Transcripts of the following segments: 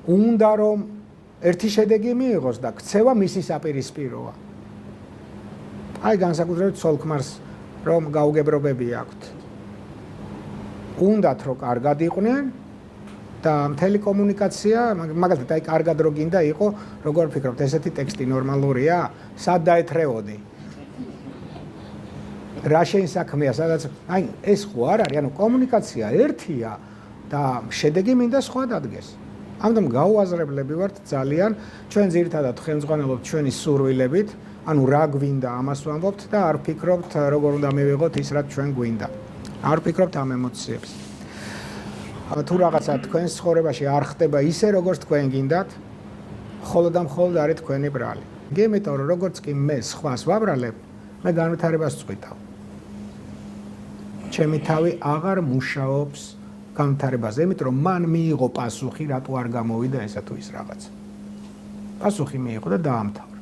უნდა რომ ერთი შედეგი მიიღოს და ქცევა მისი საპირისპიროა. აი განსაკუთრებით ცოლ-ქმარს რომ გაუგებრობები აქვთ. უნდათ რომ კარგად იყვნენ და მთელი კომუნიკაცია, მაგალითად აი კარგად რო გინდა იყო, როგორ ფიქრობთ, ესეთი ტექსტი ნორმალურია? სად დაეთრეოდი? რა შენ საქმეა, სადაც აი ეს ხო არ არის, ანუ კომუნიკაცია ერთია და შედეგი მინდა სხვა დადგეს. ამიტომ გაუაზრებლები ვართ ძალიან, ჩვენ ძირითადად ხელმძღვანელობთ ჩვენი სურვილებით, ანუ რა გვინდა ამას ვამბობთ და არ ვფიქრობთ როგორ უნდა მივიღოთ ის რაც ჩვენ გვინდა. არ ვფიქრობთ ამ ემოციებს. თუ რაღაცა თქვენს ცხოვრებაში არ ხდება ისე როგორც თქვენ გინდათ, მხოლოდ და მხოლოდ არის თქვენი ბრალი. იმიტომ რომ როგორც კი მე სხვას ვაბრალებ, მე განვითარებას წვითავ. ჩემი თავი აღარ მუშაობს განვითარებაზე, იმიტომ რომ მან მიიღო პასუხი, რატო არ გამოვიდა ესა თუ ის რაღაცა. პასუხი მიიღო და დაამთავრა.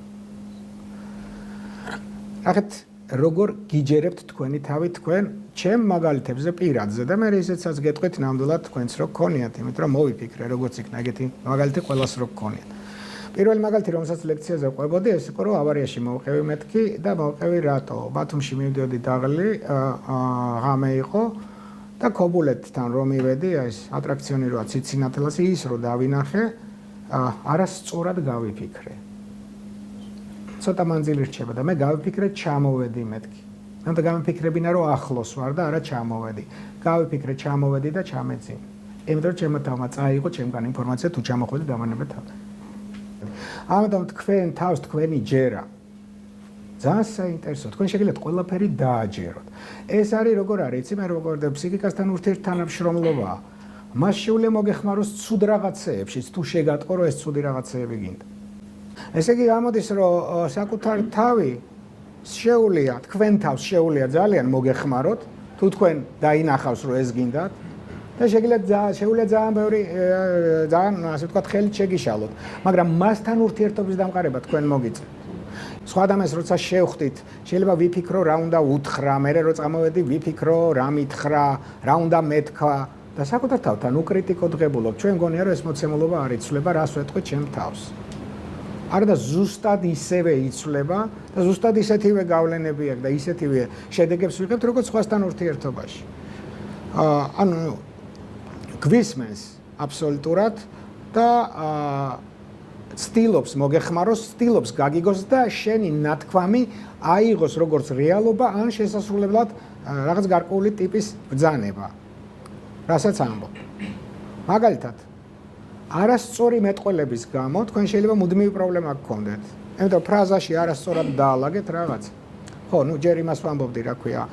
ნახეთ, როგორ გიჯერებთ თქვენი თავი თქვენ ჩემ მაგალითებზე პირადზე და მე ისეცაც გეტყვით ნამდვილად თქვენც რო გქონიათ, იმიტომ რომ მოვიფიქრე როგორც იქნა ეგეთი მაგალითი ყველას რო გქონიათ. პირველი მაგალითი რომელსაც ლექციაზე ყვებოდი, ეს იყო რომ ავარიაში მოვყევი მეთქი და მოვყევი რატო? ბათუმში მივდიოდი დაღლი, ღამე იყო და ქობულეთთან რომ მივედი, ეს ატრაქციონი როა ციცინათელასი ის რო დავინახე, არასწორად გავიფიქრე. ცოტა მანძილი რჩება და მე გავიფიქრე ჩამოვედი მეთქი. ანუ გამიფიქრებინა რომ ახლოს ვარ და არა ჩამოვედი. გავიფიქრე ჩამოვედი და ჩამეძინე. იმიტომ რომ ჩემო თავმა წაიღო ჩემგან ინფორმაცია თუ ჩამოხვედი დამანებე თავი. ამიტომ თქვენ თავს თქვენი ჯერა. ძალიან საინტერესო. თქვენ შეგიძლიათ ყველაფერი დააჯეროთ. ეს არის როგორ არის, იცი მე როგორ და ფსიქიკასთან ურთიერთთანამშრომლობაა. მას შეუძლია მოგეხმაროს ცუდ რაღაცეებშიც, თუ შეგატყო რომ ეს ცუდი რაღაცეები გინდა. ესე იგი გამოდის რომ საკუთარ თავი შეუძლია თქვენ თავს შეუძლია ძალიან მოგეხმაროთ თუ თქვენ დაინახავს რომ ეს გინდათ და შეუძლია ძალიან ბევრი ძალიან ასე ვთქვათ ხელით შეგიშალოთ მაგრამ მასთან ურთიერთობის დამყარება თქვენ მოგიწევთ სხვა ადამიანს როცა შევხვდით შეიძლება ვიფიქრო რა უნდა უთხრა მე რო წამოვედი ვიფიქრო რა მითხრა რა უნდა მეთქვა და საკუთარ თავთან უკრიტიკო დღებულობ ჩვენ გონია რომ ეს მოცემულობა არ იცვლება რას ვეტყვი ჩემ თავს არა და ზუსტად ისევე იცვლება და ზუსტად ისეთივე გავლენები აქვს და ისეთივე შედეგებს ვიღებთ როგორც სხვასთან ურთიერთობაში. ანუ გვისმენს აბსოლუტურად და ცდილობს მოგეხმაროს, ცდილობს გაგიგოს და შენი ნათქვამი აიღოს როგორც რეალობა ან შესასრულებლად რაღაც გარკვეული ტიპის ბრძანება. რასაც ამბობ. მაგალითად არასწორი მეტყველების გამო თქვენ შეიძლება მუდმივი პრობლემა გქონდეთ. იმიტომ ფრაზაში არასწორად დაალაგეთ რაღაც. ხო, ნუ ჯერ იმას ვამბობდი, რა ქვია,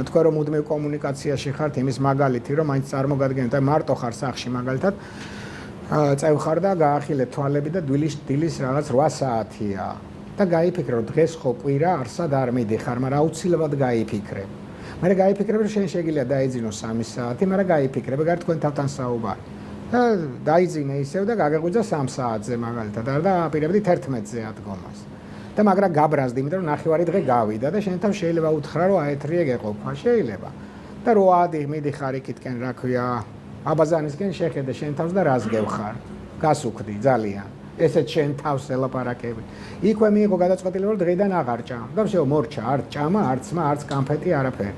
თქვენ რომ მუდმივ კომუნიკაციაში ხართ, იმის მაგალითი, რომ მაინც წარმოგადგენთ, აი მარტო ხარ სახში მაგალითად, წევხარ და გაახილეთ თვალები და დილის რაღაც 8 საათია. და გაიფიქრე, რომ დღეს ხო კვირა, არსად არ მიდიხარ, მაგრამ აუცილებლად გაიფიქრე. მე გაიფიქრებ, რომ შენ შეგიძლია დაიძინო 3 საათი, მაგრამ გაიფიქრებ, ეგ არის თქვენ თავთან საუბარი. და დაიძინე ისევ და გაგეღვიძა 3 საათზე მაგალითად და აპირებდი 11-ზე ადგომას. და მაგრამ გაბრაზდი, იმიტომ რომ ნახევარი დღე გავიდა და შენ თან შეიძლება უთხრა რომ აეთრიე გეყოფა, შეიძლება. და რო მიდიხარ იქითკენ, რა ქვია, აბაზანისკენ შეხედე შენ თავს და რას გევხარ. გასუქდი ძალიან. ესეც შენ თავს ელაპარაკები. იქვე მიიღო გადაწყვეტილება რომ დღეიდან აღარ ჭამ. და შეო მორჩა, არ ჭამა, არც მა, არც კამფეტი, არაფერი.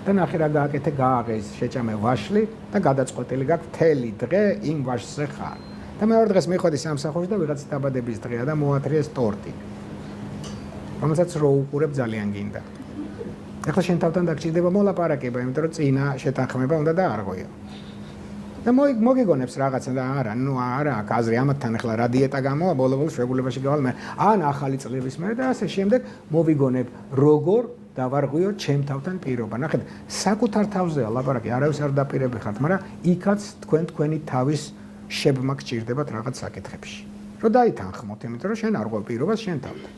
და ნახე რა გააკეთე, გააღეს, შეჭამე ვაშლი და გადაწყვეტილი გაქვს მთელი დღე იმ ვაშლზე ხარ. და მეორე დღეს მიხვედი სამსახურში და ვიღაც დაბადების დღეა და მოათრიეს ტორტი. რომელსაც რო უყურებ ძალიან გინდა. ეხლა შენ თავთან დაგჭირდება მოლაპარაკება, იმიტომ რომ წინა შეთანხმება უნდა დაარღვიო. და მოგიგონებს რაღაცა და არა, ნუ არა, აზრი ამათთან ეხლა რა დიეტა გამოვა, ბოლო-ბოლოს შეგულებაში გავალ მე. ან ახალი წლების მერე და ასე შემდეგ მოვიგონებ როგორ დავარღვიო ჩემ თავთან პირობა. ნახეთ, საკუთარ თავზეა ლაპარაკი, არავის არ დაპირები ხართ, მაგრამ იქაც თქვენი თავის შებმა გჭირდებათ რაღაც საკითხებში. რომ დაითანხმოთ, იმიტომ რომ შენ არ ყვე პირობას შენ თავთან.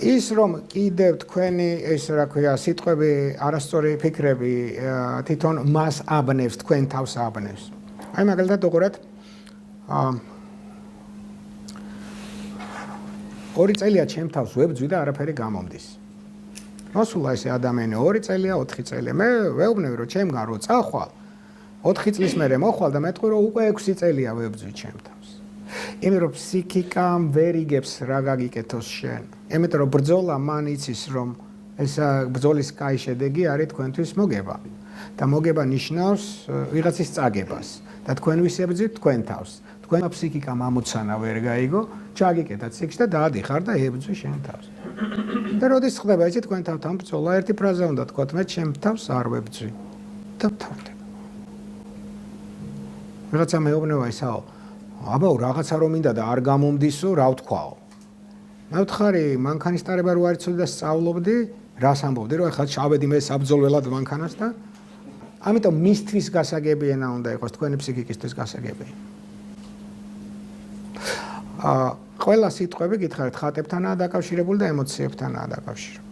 ის რომ კიდევ თქვენი ეს რა ქვია, სიტყვები, არასწორი ფიქრები თვითონ მას აბნევს, თქვენ თავს აბნევს. აი მაგალითად უყურეთ 2 წელია ჩემ თავს ვებძვი და არაფერი გამომდის. მოსულა ესე ადამიანი 2 წელია, 4 წელია. მე ვეუბნები რომ ჩემგან რო წახვალ, 4 წლის მერე მოხვალ და მეტყვი რომ უკვე 6 წელია ვებძვი ჩემ თავს. იმიტომ რომ ფსიქიკამ ვერ იგებს რა გაგიკეთოს შენ. იმიტომ რომ ბრძოლა მან იცის რომ ეს ბრძოლის კაი შედეგი არის თქვენთვის მოგება. და მოგება ნიშნავს ვიღაცის წაგებას და თქვენ ვისებძით თქვენ თავს. თქვენმა ფსიქიკამ ამოცანა ვერ გაიგო, ჩაგიკეთეთ სიქს და დაადიხარ და ებძვი შენ თავს. და როდის ხდება იცი თქვენ თავთან ბრძოლა, ერთი ფრაზა უნდა თქვათ, მე ჩემ თავს არ ვებძვი. და თავდება. ვიღაცა მეუბნება ისაო, აბაო რაღაცა რომ მინდა და არ გამომდისო, რა ვთქვაო. მე ვთხარი, მანქანისტარება რო არ იცოდი და სწავლობდი, რას ამბობდი, რომ ეხლა ჩავედი მე საბრძოლველად მანქანას და ამიტომ მისთვის გასაგები ენა უნდა იყოს, თქვენი ფსიქიკისთვის გასაგები. ყველა სიტყვები გითხარით ხატებთანაა დაკავშირებული და ემოციებთანაა დაკავშირებული.